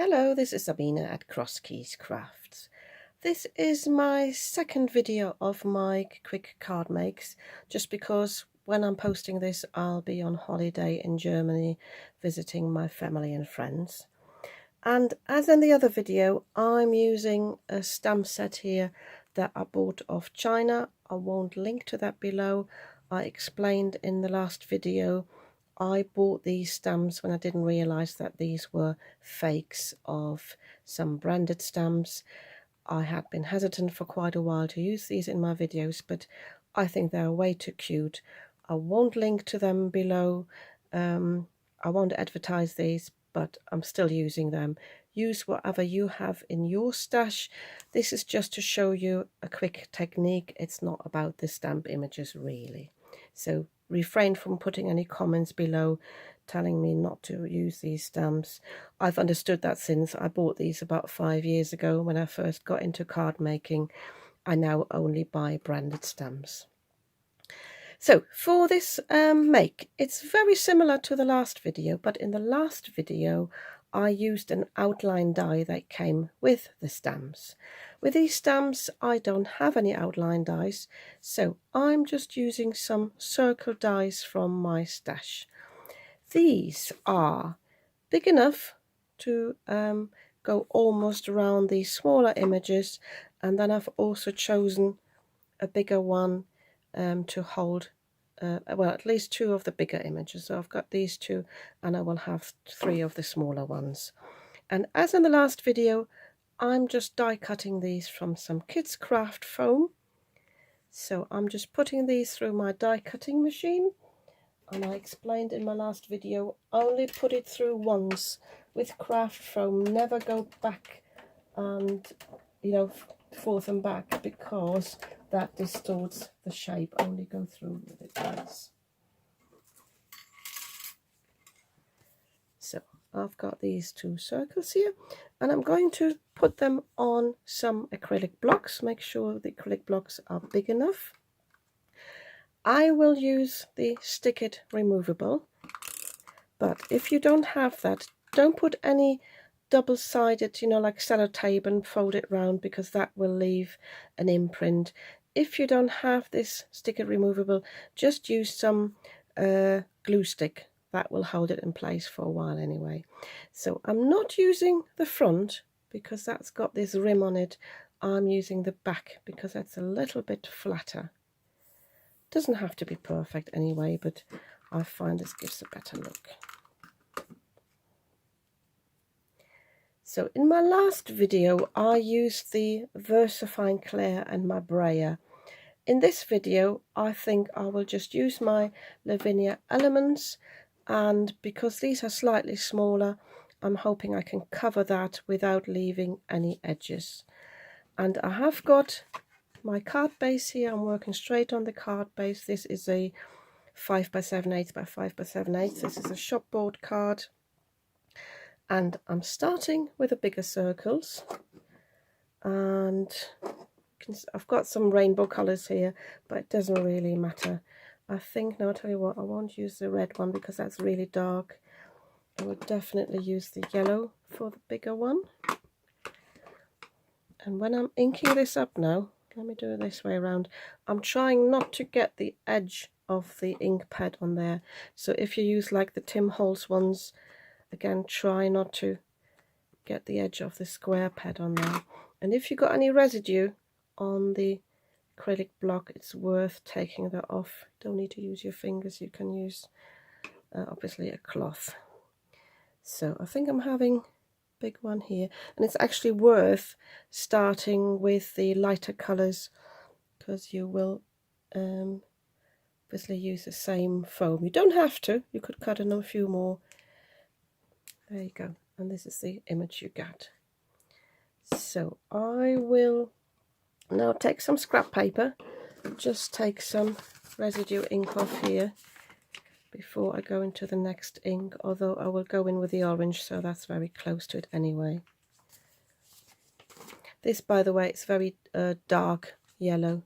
Hello, this is Sabina at Crosskeys Crafts. This is my second video of my quick card makes, just because when I'm posting this I'll be on holiday in Germany visiting my family and friends. And as in the other video, I'm using a stamp set here that I bought off China. I won't link to that below. I explained in the last video I bought these stamps when I didn't realize that these were fakes of some branded stamps. I had been hesitant for quite a while to use these in my videos, but I think they're way too cute. I won't link to them below. I won't advertise these, but I'm still using them. Use whatever you have in your stash. This is just to show you a quick technique. It's not about the stamp images really. So refrain from putting any comments below telling me not to use these stamps. I've understood that since I bought these about 5 years ago when I first got into card making. I now only buy branded stamps. So for this make, it's very similar to the last video, but in the last video I used an outline die that came with the stamps. With these stamps I don't have any outline dies, so I'm just using some circle dies from my stash. These are big enough to go almost around these smaller images, and then I've also chosen a bigger one to hold well, at least 2 of the bigger images. So I've got these 2 and I will have 3 of the smaller ones. And as in the last video, I'm just die cutting these from some Kids Craft foam. So I'm just putting these through my die cutting machine, and I explained in my last video, only put it through once with craft foam, never go back and forth and back, because that distorts the shape. Only go through with it once. So I've got these 2 circles here, and I'm going to put them on some acrylic blocks. Make sure the acrylic blocks are big enough. I will use the Stick It removable, but if you don't have that, don't put any double-sided, like sellotape, and fold it round, because that will leave an imprint. If you don't have this Stick It removable, just use some glue stick. That will hold it in place for a while anyway. So I'm not using the front because that's got this rim on it. I'm using the back because that's a little bit flatter. Doesn't have to be perfect anyway, but I find this gives a better look. So in my last video I used the VersaFine Clair and my brayer. In this video I think I will just use my Lavinia Elements, and because these are slightly smaller, I'm hoping I can cover that without leaving any edges. And I have got my card base here. I'm working straight on the card base. This is a 5 by 7/8 by 5 by 7/8. This is a shopboard card. And I'm starting with the bigger circles, and I've got some rainbow colours here, but it doesn't really matter. I think, no, I'll tell you what, I won't use the red one because that's really dark. I will definitely use the yellow for the bigger one. And when I'm inking this up now, let me do it this way around, I'm trying not to get the edge of the ink pad on there. So if you use like the Tim Holtz ones, again, try not to get the edge of the square pad on there. And if you got any residue on the acrylic block, it's worth taking that off. Don't need to use your fingers, you can use obviously a cloth. So I think I'm having a big one here, and it's actually worth starting with the lighter colors because you will obviously use the same foam. You don't have to, you could cut in a few more. There you go, and this is the image you get. So I will now take some scrap paper, just take some residue ink off here before I go into the next ink, although I will go in with the orange, so that's very close to it anyway. This, by the way, it's very dark yellow,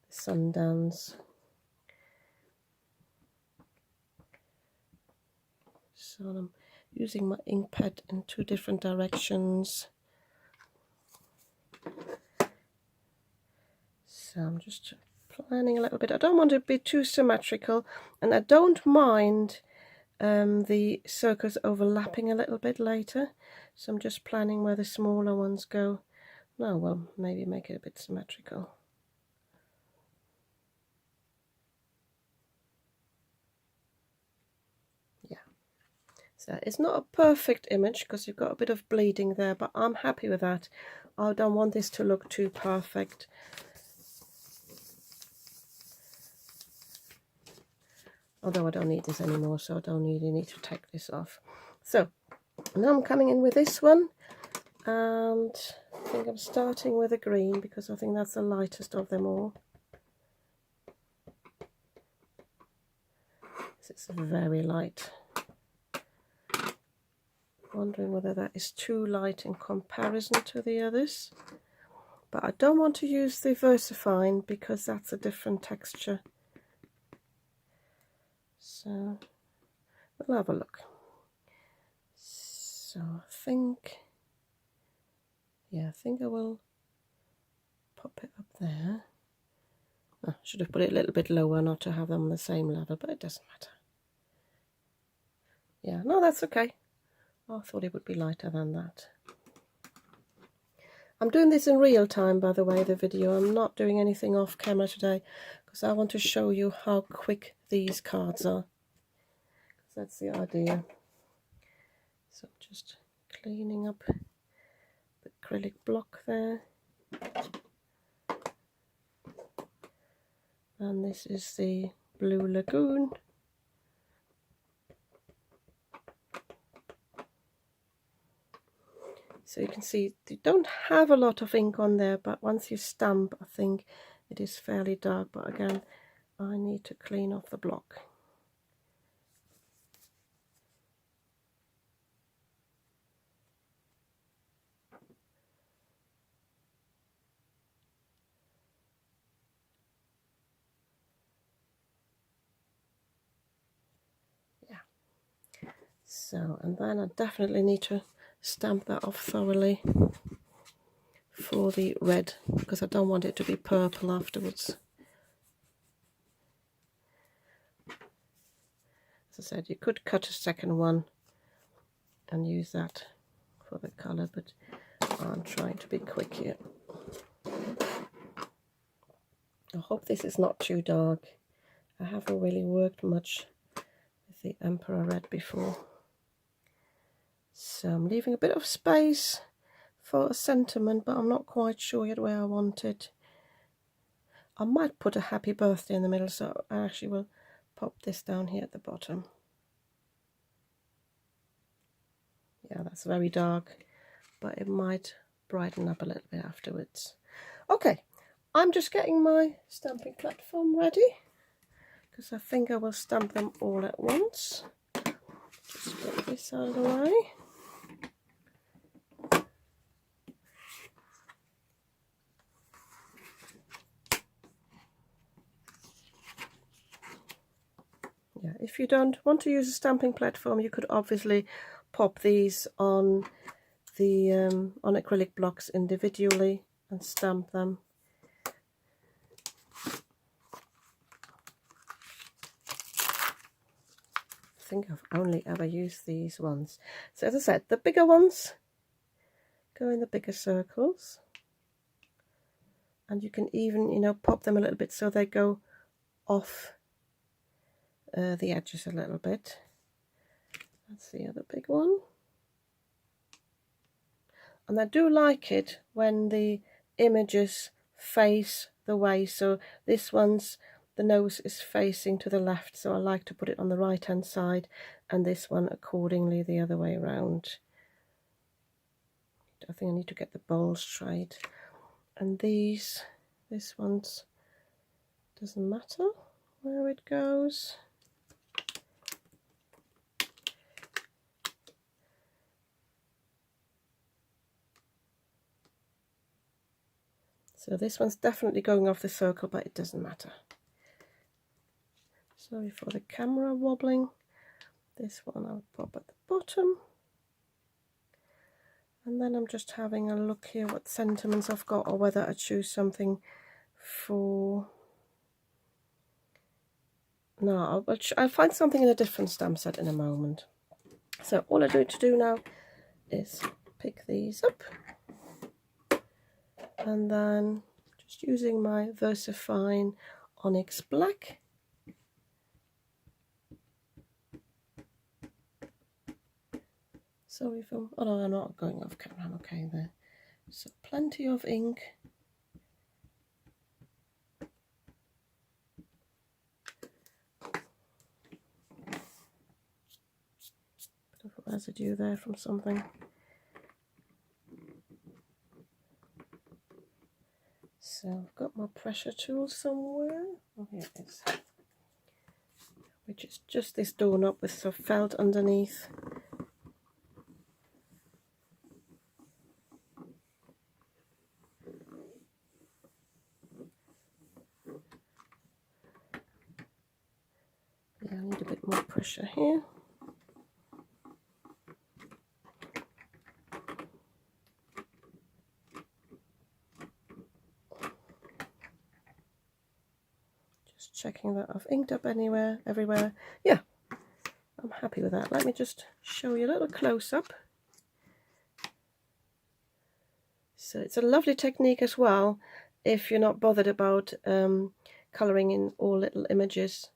the Sundowns. So I'm using my ink pad in 2 different directions. So I'm just planning a little bit. I don't want it to be too symmetrical, and I don't mind the circles overlapping a little bit later. So I'm just planning where the smaller ones go. No, well, maybe make it a bit symmetrical. Yeah. So it's not a perfect image because you've got a bit of bleeding there, but I'm happy with that. I don't want this to look too perfect. Although I don't need this anymore, so I don't really need to take this off. So now I'm coming in with this one, and I think I'm starting with a green because I think that's the lightest of them all. It's very light. Wondering whether that is too light in comparison to the others. But I don't want to use the VersaFine because that's a different texture. So we'll have a look. So I think I will pop it up there. I should have put it a little bit lower not to have them on the same level, but it doesn't matter. Yeah, no, that's okay. I thought it would be lighter than that. I'm doing this in real time, by the way, the video. I'm not doing anything off camera today because I want to show you how quick these cards are. That's the idea. So just cleaning up the acrylic block there. And this is the Blue Lagoon. So you can see you don't have a lot of ink on there, but once you stamp, I think it is fairly dark. But again, I need to clean off the block. Yeah. So, and then I definitely need to stamp that off thoroughly for the red because I don't want it to be purple afterwards. As I said, you could cut a second one and use that for the colour, but I'm trying to be quick here. I hope this is not too dark. I haven't really worked much with the Emperor Red before. So I'm leaving a bit of space for a sentiment, but I'm not quite sure yet where I want it. I might put a happy birthday in the middle, so I actually will pop this down here at the bottom. Yeah, that's very dark, but it might brighten up a little bit afterwards. Okay, I'm just getting my stamping platform ready because I think I will stamp them all at once. Just get this out of the way. Yeah, if you don't want to use a stamping platform, you could obviously pop these on the on acrylic blocks individually and stamp them. I think I've only ever used these ones. So as I said, the bigger ones go in the bigger circles, and you can even, you know, pop them a little bit so they go off the edges a little bit. That's the other big one. And I do like it when the images face the way. So this one's, the nose is facing to the left, so I like to put it on the right hand side, and this one accordingly the other way around. I think I need to get the bowls straight. And this one's, doesn't matter where it goes. So this one's definitely going off the circle, but it doesn't matter. Sorry for the camera wobbling. This one I'll pop at the bottom. And then I'm just having a look here what sentiments I've got, or whether I choose something for... No, I'll find something in a different stamp set in a moment. So all I need to do now is pick these up, and then just using my VersaFine Onyx Black, sorry if I'm, oh no, I'm not going off camera, I'm okay there. So plenty of ink. Bit of residue there from something. So I've got my pressure tool somewhere. Oh, here it is. Which is just this doorknob with some felt underneath. Yeah, I need a bit more pressure here. Just checking that I've inked up everywhere. Yeah, I'm happy with that. Let me just show you a little close-up. So it's a lovely technique as well if you're not bothered about colouring in all little images.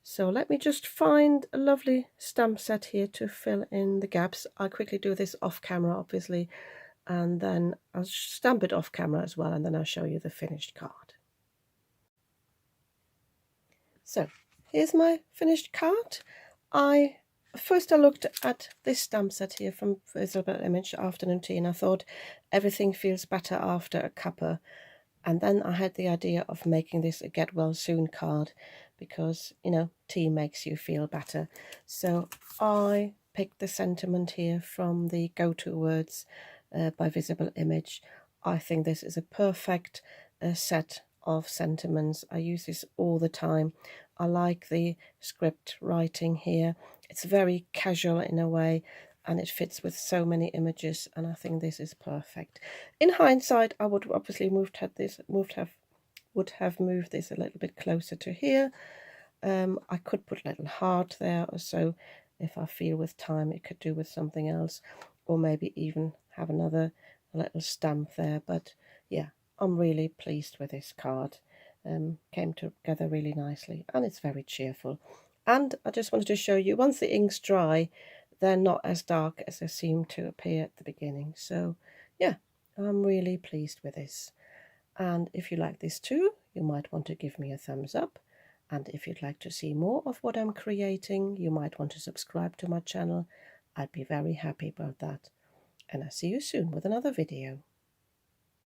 So let me just find a lovely stamp set here to fill in the gaps. I'll quickly do this off camera, obviously, and then I'll stamp it off camera as well, and then I'll show you the finished card. So here's my finished card. First I looked at this stamp set here from Visible Image, Afternoon Tea, and I thought everything feels better after a cuppa. And then I had the idea of making this a get well soon card because, you know, tea makes you feel better. So I picked the sentiment here from the Go-To Words by Visible Image. I think this is a perfect set of sentiments. I use this all the time. I like the script writing here. It's very casual in a way, and it fits with so many images, and I think this is perfect. In hindsight, I would obviously would have moved this a little bit closer to here. I could put a little heart there or so if I feel with time it could do with something else, or maybe even have another little stamp there. But yeah, I'm really pleased with this card. Came together really nicely, and it's very cheerful. And I just wanted to show you, once the ink's dry, they're not as dark as they seem to appear at the beginning. So yeah, I'm really pleased with this. And if you like this too, you might want to give me a thumbs up. And if you'd like to see more of what I'm creating, you might want to subscribe to my channel. I'd be very happy about that. And I'll see you soon with another video.